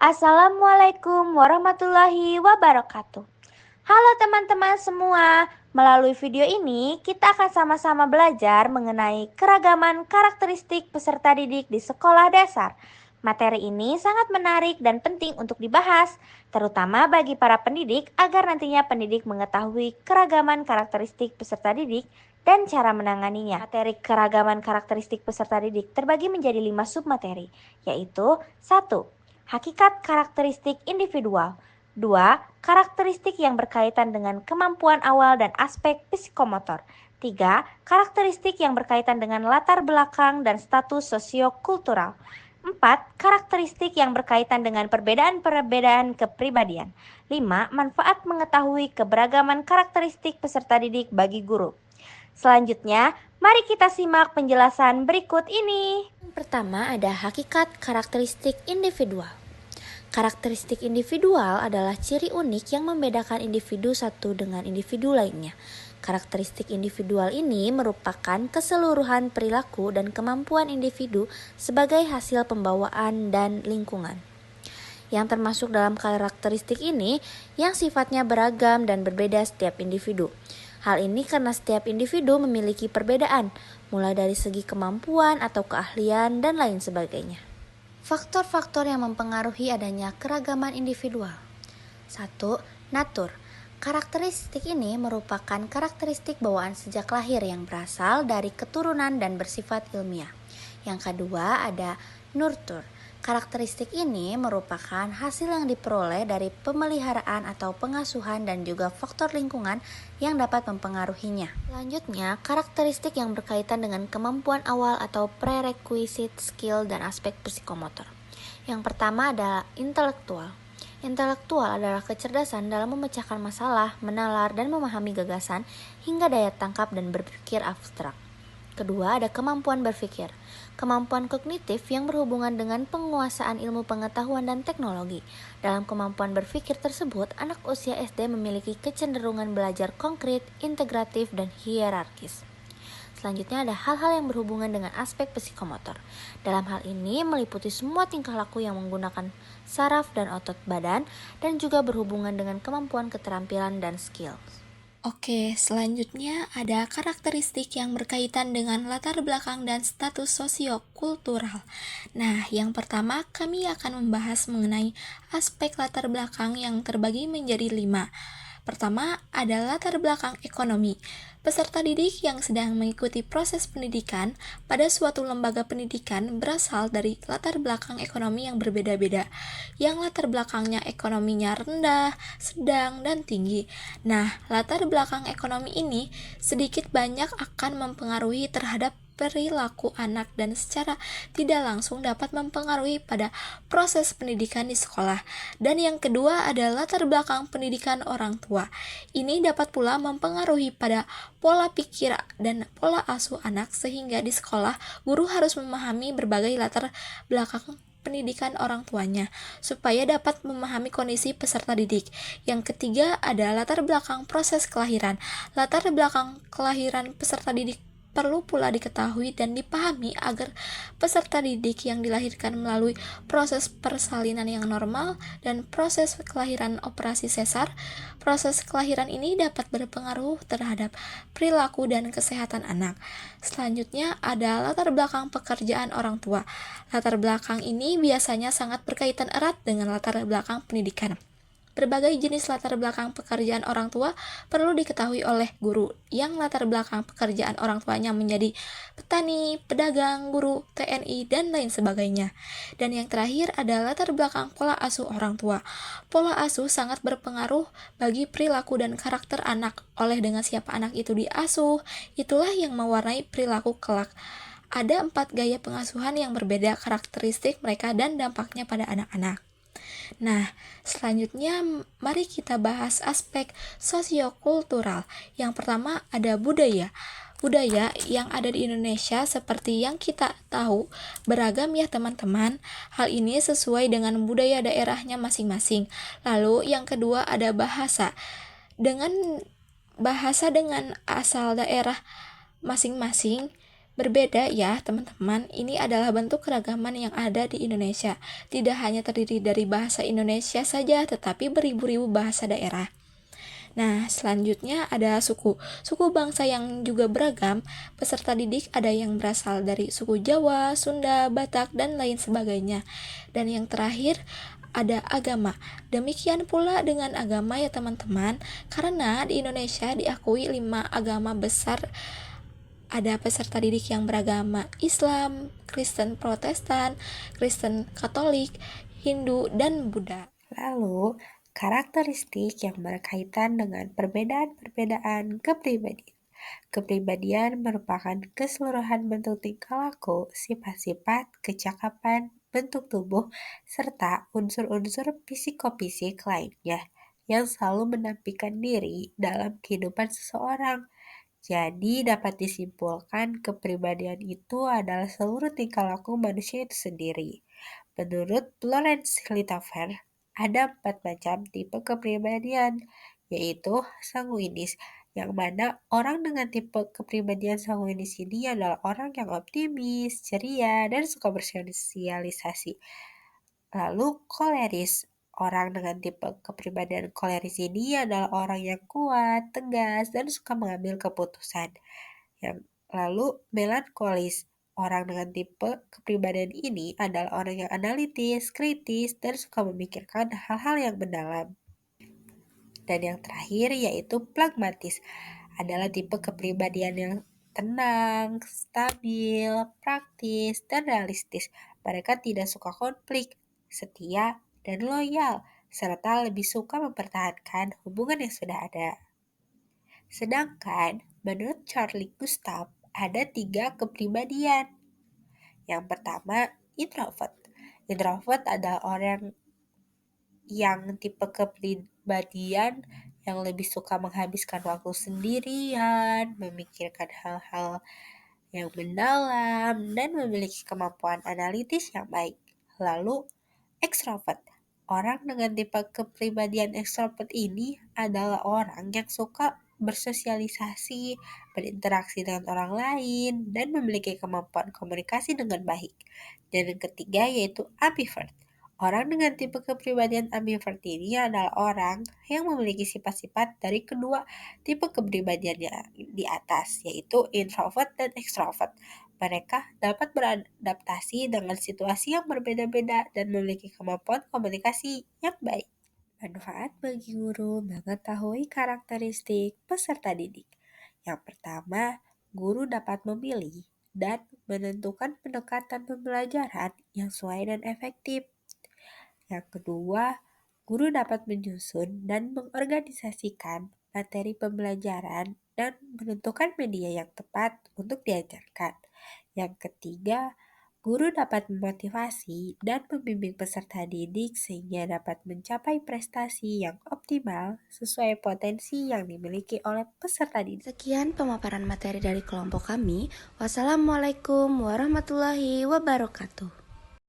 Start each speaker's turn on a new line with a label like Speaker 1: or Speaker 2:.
Speaker 1: Assalamualaikum warahmatullahi wabarakatuh. Halo teman-teman semua, melalui video ini kita akan sama-sama belajar mengenai keragaman karakteristik peserta didik di sekolah dasar. Materi ini sangat menarik dan penting untuk dibahas, terutama bagi para pendidik agar nantinya pendidik mengetahui keragaman karakteristik peserta didik dan cara menanganinya. Materi keragaman karakteristik peserta didik terbagi menjadi 5 submateri, yaitu 1. Hakikat karakteristik individual. 2. Karakteristik yang berkaitan dengan kemampuan awal dan aspek psikomotor. 3. Karakteristik yang berkaitan dengan latar belakang dan status sosiokultural. 4. Karakteristik yang berkaitan dengan perbedaan-perbedaan kepribadian. 5. Manfaat mengetahui keberagaman karakteristik peserta didik bagi guru. Selanjutnya, mari kita simak penjelasan berikut ini.
Speaker 2: Pertama ada hakikat karakteristik individual. Karakteristik individual adalah ciri unik yang membedakan individu satu dengan individu lainnya. Karakteristik individual ini merupakan keseluruhan perilaku dan kemampuan individu sebagai hasil pembawaan dan lingkungan. Yang termasuk dalam karakteristik ini yang sifatnya beragam dan berbeda setiap individu. Hal ini karena setiap individu memiliki perbedaan, mulai dari segi kemampuan atau keahlian dan lain sebagainya. Faktor-faktor yang mempengaruhi adanya keragaman individual. 1. Natur. Karakteristik ini merupakan karakteristik bawaan sejak lahir yang berasal dari keturunan dan bersifat ilmiah. Yang kedua ada nurture. Karakteristik ini merupakan hasil yang diperoleh dari pemeliharaan atau pengasuhan dan juga faktor lingkungan yang dapat mempengaruhinya. Selanjutnya, karakteristik yang berkaitan dengan kemampuan awal atau prerequisite skill dan aspek psikomotor. Yang pertama adalah intelektual. Intelektual adalah kecerdasan dalam memecahkan masalah, menalar dan memahami gagasan hingga daya tangkap dan berpikir abstrak. Kedua, ada kemampuan berpikir. Kemampuan kognitif yang berhubungan dengan penguasaan ilmu pengetahuan dan teknologi. Dalam kemampuan berpikir tersebut, anak usia SD memiliki kecenderungan belajar konkret, integratif, dan hierarkis. Selanjutnya ada hal-hal yang berhubungan dengan aspek psikomotor. Dalam hal ini meliputi semua tingkah laku yang menggunakan saraf dan otot badan dan juga berhubungan dengan kemampuan keterampilan dan skill.
Speaker 3: Oke, selanjutnya ada karakteristik yang berkaitan dengan latar belakang dan status sosiokultural. Nah, yang pertama kami akan membahas mengenai aspek latar belakang yang terbagi menjadi 5. Pertama, ada latar belakang ekonomi. Peserta didik yang sedang mengikuti proses pendidikan pada suatu lembaga pendidikan berasal dari latar belakang ekonomi yang berbeda-beda, yang latar belakangnya ekonominya rendah, sedang, dan tinggi. Nah, latar belakang ekonomi ini sedikit banyak akan mempengaruhi terhadap perilaku anak dan secara tidak langsung dapat mempengaruhi pada proses pendidikan di sekolah. Dan yang kedua adalah latar belakang pendidikan orang tua. Ini dapat pula mempengaruhi pada pola pikir dan pola asuh anak sehingga di sekolah guru harus memahami berbagai latar belakang pendidikan orang tuanya supaya dapat memahami kondisi peserta didik. Yang ketiga adalah latar belakang proses kelahiran. Latar belakang kelahiran peserta didik perlu pula diketahui dan dipahami agar peserta didik yang dilahirkan melalui proses persalinan yang normal dan proses kelahiran operasi sesar. Proses kelahiran ini dapat berpengaruh terhadap perilaku dan kesehatan anak. Selanjutnya ada latar belakang pekerjaan orang tua. Latar belakang ini biasanya sangat berkaitan erat dengan latar belakang pendidikan. Berbagai jenis latar belakang pekerjaan orang tua perlu diketahui oleh guru yang latar belakang pekerjaan orang tuanya menjadi petani, pedagang, guru, TNI, dan lain sebagainya. Dan yang terakhir adalah latar belakang pola asuh orang tua. Pola asuh sangat berpengaruh bagi perilaku dan karakter anak. Oleh dengan siapa anak itu diasuh, itulah yang mewarnai perilaku kelak. Ada 4 gaya pengasuhan yang berbeda karakteristik mereka dan dampaknya pada anak-anak. Nah, selanjutnya mari kita bahas aspek sosiokultural. Yang pertama ada budaya. Budaya yang ada di Indonesia seperti yang kita tahu beragam ya teman-teman. Hal ini sesuai dengan budaya daerahnya masing-masing. Lalu yang kedua ada bahasa. Dengan bahasa dengan asal daerah masing-masing Berbeda ya teman-teman, ini adalah bentuk keragaman yang ada di Indonesia. Tidak hanya terdiri dari bahasa Indonesia saja, tetapi beribu-ribu bahasa daerah. Nah, selanjutnya ada suku. Suku bangsa yang juga beragam, peserta didik ada yang berasal dari suku Jawa, Sunda, Batak, dan lain sebagainya. Dan yang terakhir, ada agama. Demikian pula dengan agama ya teman-teman, karena di Indonesia diakui 5 agama besar. Ada peserta didik yang beragama Islam, Kristen Protestan, Kristen Katolik, Hindu, dan Buddha.
Speaker 1: Lalu, karakteristik yang berkaitan dengan perbedaan-perbedaan kepribadian. Kepribadian merupakan keseluruhan bentuk tingkah laku, sifat-sifat, kecakapan, bentuk tubuh, serta unsur-unsur psikofisik lainnya yang selalu menampilkan diri dalam kehidupan seseorang. Jadi dapat disimpulkan kepribadian itu adalah seluruh tingkah laku manusia itu sendiri. Menurut Lawrence Littauer, ada 4 macam tipe kepribadian, yaitu sanguinis, yang mana orang dengan tipe kepribadian sanguinis ini adalah orang yang optimis, ceria, dan suka bersosialisasi. Lalu koleris, orang dengan tipe kepribadian koleris ini adalah orang yang kuat, tegas, dan suka mengambil keputusan. Lalu melankolis, orang dengan tipe kepribadian ini adalah orang yang analitis, kritis, dan suka memikirkan hal-hal yang mendalam. Dan yang terakhir yaitu pragmatis, adalah tipe kepribadian yang tenang, stabil, praktis, dan realistis. Mereka tidak suka konflik, setia, dan loyal, serta lebih suka mempertahankan hubungan yang sudah ada. Sedangkan menurut Charlie Gustav ada 3 kepribadian. Yang pertama, introvert. Introvert adalah orang yang tipe kepribadian yang lebih suka menghabiskan waktu sendirian, memikirkan hal-hal yang mendalam, dan memiliki kemampuan analitis yang baik. Lalu, extrovert. Orang dengan tipe kepribadian extrovert ini adalah orang yang suka bersosialisasi, berinteraksi dengan orang lain, dan memiliki kemampuan komunikasi dengan baik. Dan yang ketiga yaitu ambivert. Orang dengan tipe kepribadian ambivert ini adalah orang yang memiliki sifat-sifat dari kedua tipe kepribadiannya di atas, yaitu introvert dan extrovert. Mereka dapat beradaptasi dengan situasi yang berbeda-beda dan memiliki kemampuan komunikasi yang baik. Manfaat bagi guru mengetahui karakteristik peserta didik. Yang pertama, guru dapat memilih dan menentukan pendekatan pembelajaran yang sesuai dan efektif. Yang kedua, guru dapat menyusun dan mengorganisasikan materi pembelajaran dan menentukan media yang tepat untuk diajarkan. Yang ketiga, guru dapat memotivasi dan membimbing peserta didik sehingga dapat mencapai prestasi yang optimal sesuai potensi yang dimiliki oleh peserta didik.
Speaker 2: Sekian pemaparan materi dari kelompok kami. Wassalamualaikum warahmatullahi wabarakatuh.